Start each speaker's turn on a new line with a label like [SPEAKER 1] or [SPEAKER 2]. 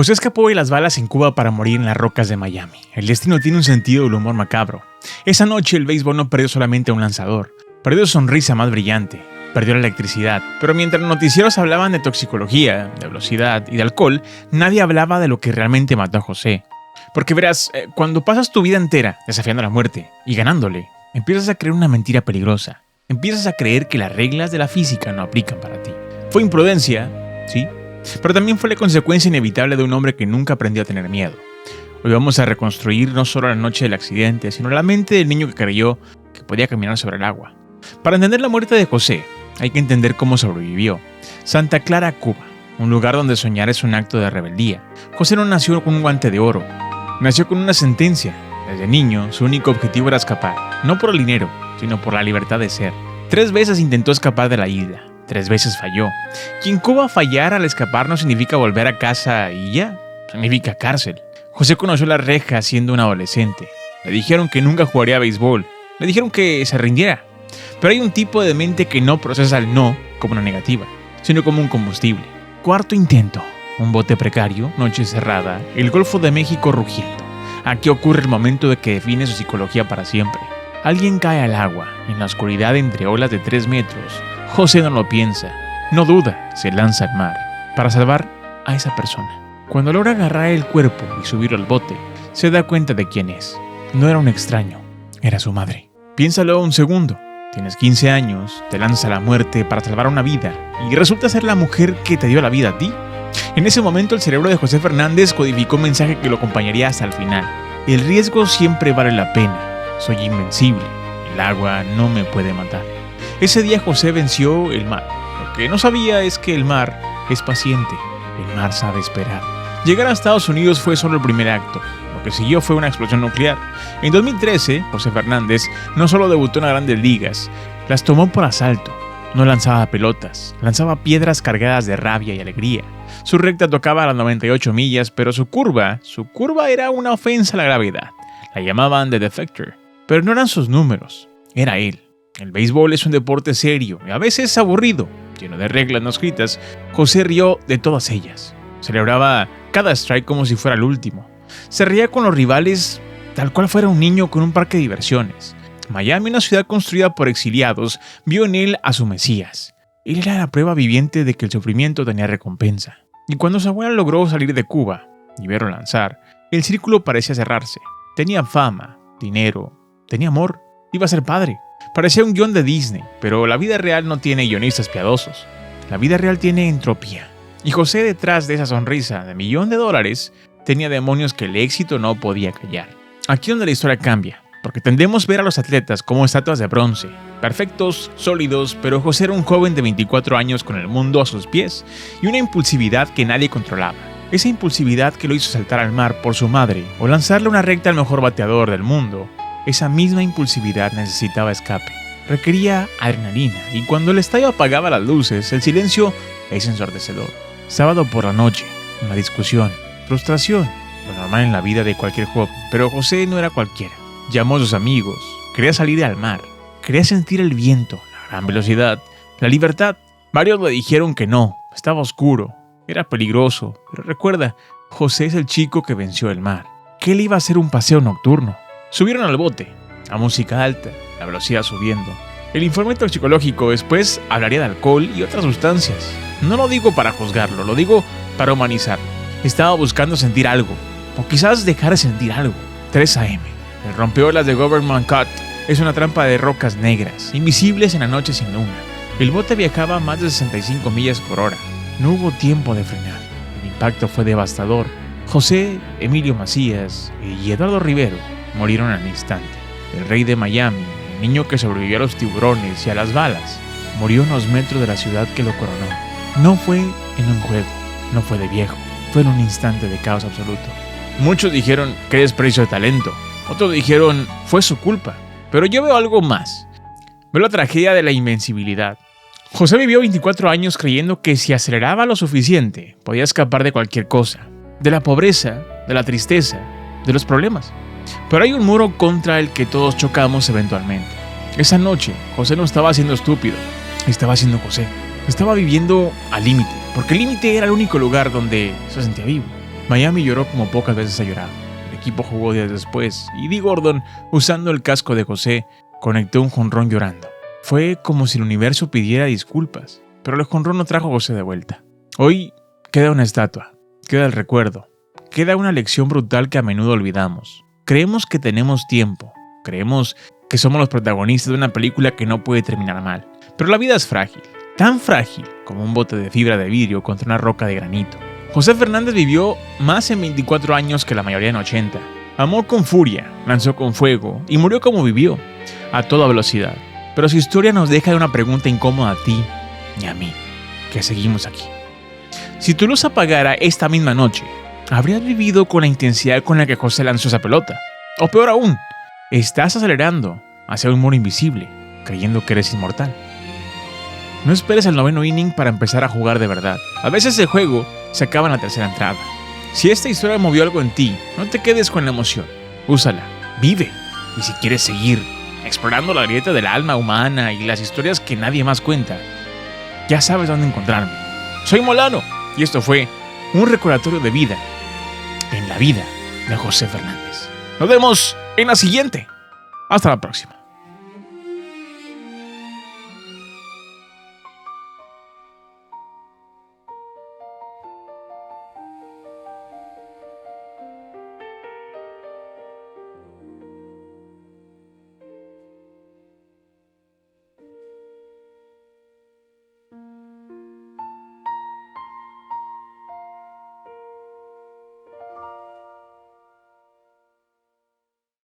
[SPEAKER 1] José escapó de las balas en Cuba para morir en las rocas de Miami. El destino tiene un sentido del humor macabro. Esa noche el béisbol no perdió solamente a un lanzador, perdió su sonrisa más brillante, perdió la electricidad. Pero mientras los noticieros hablaban de toxicología, de velocidad y de alcohol, nadie hablaba de lo que realmente mató a José. Porque verás, cuando pasas tu vida entera desafiando la muerte y ganándole, empiezas a creer una mentira peligrosa. Empiezas a creer que las reglas de la física no aplican para ti. Fue imprudencia, sí, pero también fue la consecuencia inevitable de un hombre que nunca aprendió a tener miedo. Hoy vamos a reconstruir no solo la noche del accidente, sino la mente del niño que creyó que podía caminar sobre el agua. Para entender la muerte de José, hay que entender cómo sobrevivió. Santa Clara, Cuba, un lugar donde soñar es un acto de rebeldía. José no nació con un guante de oro, nació con una sentencia. Desde niño, su único objetivo era escapar, no por el dinero, sino por la libertad de ser. 3 veces intentó escapar de la isla. 3 veces falló. Y en Cuba fallar al escapar no significa volver a casa y ya, significa cárcel. José conoció las rejas siendo un adolescente. Le dijeron que nunca jugaría béisbol. Le dijeron que se rindiera. Pero hay un tipo de mente que no procesa el no como una negativa, sino como un combustible. 4º intento. Un bote precario, noche cerrada, el Golfo de México rugiendo. Aquí ocurre el momento de que define su psicología para siempre. Alguien cae al agua, en la oscuridad entre olas de 3 metros. José no lo piensa, no duda, se lanza al mar para salvar a esa persona. Cuando logra agarrar el cuerpo y subirlo al bote, se da cuenta de quién es. No era un extraño, era su madre. Piénsalo un segundo. Tienes 15 años, te lanzas a la muerte para salvar una vida y resulta ser la mujer que te dio la vida a ti. En ese momento el cerebro de José Fernández codificó un mensaje que lo acompañaría hasta el final. El riesgo siempre vale la pena. Soy invencible. El agua no me puede matar. Ese día José venció el mar. Lo que no sabía es que el mar es paciente. El mar sabe esperar. Llegar a Estados Unidos fue solo el primer acto. Lo que siguió fue una explosión nuclear. En 2013, José Fernández no solo debutó en las Grandes Ligas, las tomó por asalto. No lanzaba pelotas, lanzaba piedras cargadas de rabia y alegría. Su recta tocaba a las 98 millas, pero su curva era una ofensa a la gravedad. La llamaban The Defector, pero no eran sus números, era él. El béisbol es un deporte serio y a veces aburrido, lleno de reglas no escritas. José rió de todas ellas. Celebraba cada strike como si fuera el último. Se reía con los rivales tal cual fuera un niño con un parque de diversiones. Miami, una ciudad construida por exiliados, vio en él a su Mesías. Él era la prueba viviente de que el sufrimiento tenía recompensa. Y cuando su abuela logró salir de Cuba y verlo lanzar, el círculo parecía cerrarse. Tenía fama, dinero, tenía amor, iba a ser padre. Parecía un guión de Disney, pero la vida real no tiene guionistas piadosos. La vida real tiene entropía. Y José, detrás de esa sonrisa de $1 millón, tenía demonios que el éxito no podía callar. Aquí es donde la historia cambia, porque tendemos a ver a los atletas como estatuas de bronce, perfectos, sólidos, pero José era un joven de 24 años con el mundo a sus pies y una impulsividad que nadie controlaba. Esa impulsividad que lo hizo saltar al mar por su madre o lanzarle una recta al mejor bateador del mundo, esa misma impulsividad necesitaba escape. Requería adrenalina y cuando el estadio apagaba las luces, el silencio es ensordecedor. Sábado por la noche, una discusión, frustración, lo normal en la vida de cualquier joven, pero José no era cualquiera. Llamó a sus amigos, quería salir al mar, quería sentir el viento, la gran velocidad, la libertad. Varios le dijeron que no, estaba oscuro, era peligroso, pero recuerda, José es el chico que venció el mar, que él iba a hacer un paseo nocturno. Subieron al bote, a música alta, la velocidad subiendo. El informe toxicológico después hablaría de alcohol y otras sustancias. No lo digo para juzgarlo, lo digo para humanizarlo. Estaba buscando sentir algo, o quizás dejar de sentir algo. 3 AM. El rompeolas de Government Cut es una trampa de rocas negras, invisibles en la noche sin luna. El bote viajaba a más de 65 millas por hora. No hubo tiempo de frenar. El impacto fue devastador. José, Emilio Macías y Eduardo Rivero murieron al instante. El rey de Miami, el niño que sobrevivió a los tiburones y a las balas, murió a unos metros de la ciudad que lo coronó. No fue en un juego, no fue de viejo, fue en un instante de caos absoluto. Muchos dijeron que desprecio de talento, otros dijeron fue su culpa, pero yo veo algo más. Veo la tragedia de la invencibilidad. José vivió 24 años creyendo que si aceleraba lo suficiente, podía escapar de cualquier cosa, de la pobreza, de la tristeza, de los problemas. Pero hay un muro contra el que todos chocamos eventualmente. Esa noche, José no estaba siendo estúpido, estaba siendo José. Estaba viviendo al límite, porque el límite era el único lugar donde se sentía vivo. Miami lloró como pocas veces ha llorado. El equipo jugó días después y Dee Gordon, usando el casco de José, conectó un jonrón llorando. Fue como si el universo pidiera disculpas, pero el jonrón no trajo a José de vuelta. Hoy queda una estatua, queda el recuerdo, queda una lección brutal que a menudo olvidamos. Creemos que tenemos tiempo, creemos que somos los protagonistas de una película que no puede terminar mal. Pero la vida es frágil, tan frágil como un bote de fibra de vidrio contra una roca de granito. José Fernández vivió más en 24 años que la mayoría en 80. Amó con furia, lanzó con fuego y murió como vivió, a toda velocidad. Pero su historia nos deja una pregunta incómoda a ti y a mí, que seguimos aquí. Si tu luz apagara esta misma noche, ¿habrías vivido con la intensidad con la que José lanzó esa pelota? O peor aún, estás acelerando hacia un muro invisible, creyendo que eres inmortal. No esperes el 9º inning para empezar a jugar de verdad. A veces el juego se acaba en la tercera entrada. Si esta historia movió algo en ti, no te quedes con la emoción. Úsala, vive. Y si quieres seguir explorando la grieta del alma humana y las historias que nadie más cuenta, ya sabes dónde encontrarme. Soy Molano y esto fue un recordatorio de vida en la vida de José Fernández. Nos vemos en la siguiente. Hasta la próxima.